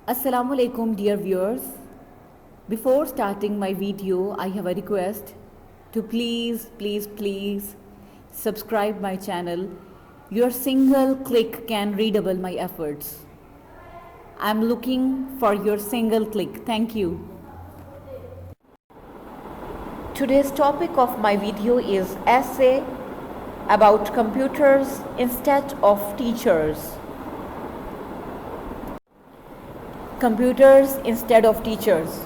Assalamu alaikum dear viewers. Before starting my video, I have a request to please subscribe my channel. Your single click can redouble my efforts. I'm looking for your single click. Thank you. Today's topic of my video is essay about computers instead of teachers. Computers instead of teachers.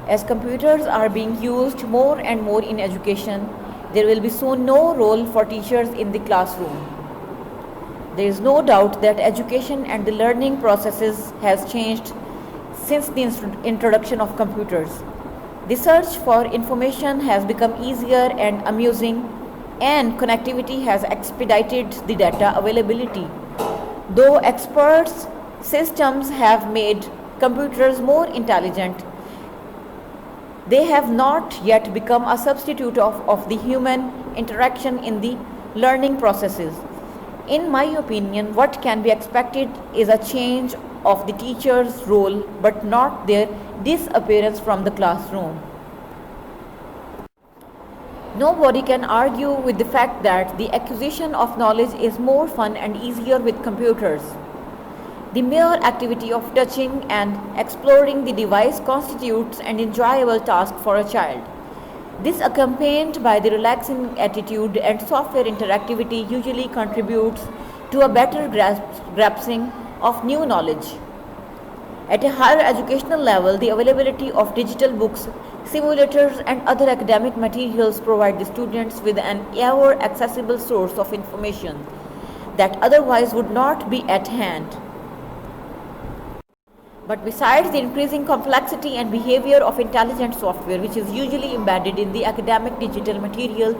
As computers are being used more and more in education, there will be soon no role for teachers in the classroom. There is no doubt that education and the learning processes has changed since the introduction of computers. The search for information has become easier and amusing, and connectivity has expedited the data availability. Though experts systems have made computers more intelligent, they have not yet become a substitute of the human interaction in the learning processes. In my opinion, what can be expected is a change of the teacher's role, but not their disappearance from the classroom. Nobody can argue with the fact that the acquisition of knowledge is more fun and easier with computers. The mere activity of touching and exploring the device constitutes an enjoyable task for a child. This, accompanied by the relaxing attitude and software interactivity, usually contributes to a better grasping of new knowledge. At a higher educational level, the availability of digital books, simulators, and other academic materials provide the students with an ever accessible source of information that otherwise would not be at hand. But besides the increasing complexity and behavior of intelligent software, which is usually embedded in the academic digital material,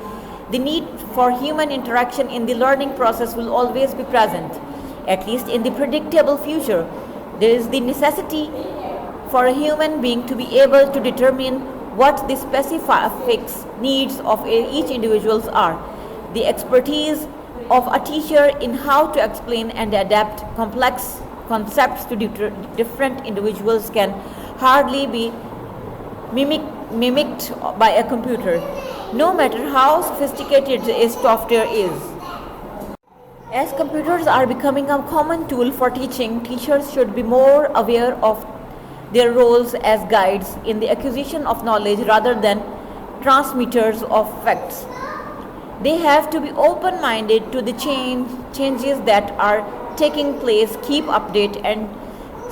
the need for human interaction in the learning process will always be present, at least in the predictable future. There is the necessity for a human being to be able to determine what the specific needs of each individual are. The expertise of a teacher in how to explain and adapt complex concepts to different individuals can hardly be mimicked by a computer, no matter how sophisticated its software is. As computers are becoming a common tool for teaching, teachers should be more aware of their roles as guides in the acquisition of knowledge rather than transmitters of facts. They have to be open-minded to the changes that are taking place, keep update, and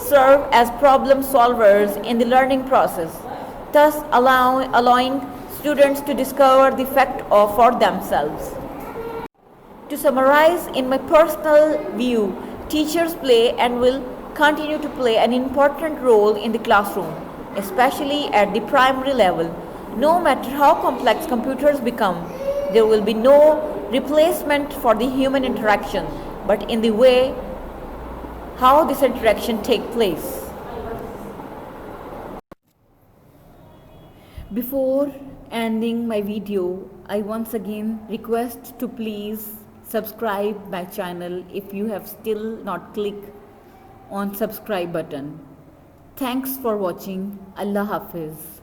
serve as problem solvers in the learning process, thus allowing students to discover the fact for themselves. To summarize, in my personal view, teachers play and will continue to play an important role in the classroom, especially at the primary level. No matter how complex computers become, there will be no replacement for the human interaction, but in the way how this interaction takes place. Before ending my video, I once again request to please subscribe my channel if you have still not clicked on subscribe button. Thanks for watching. Allah Hafiz.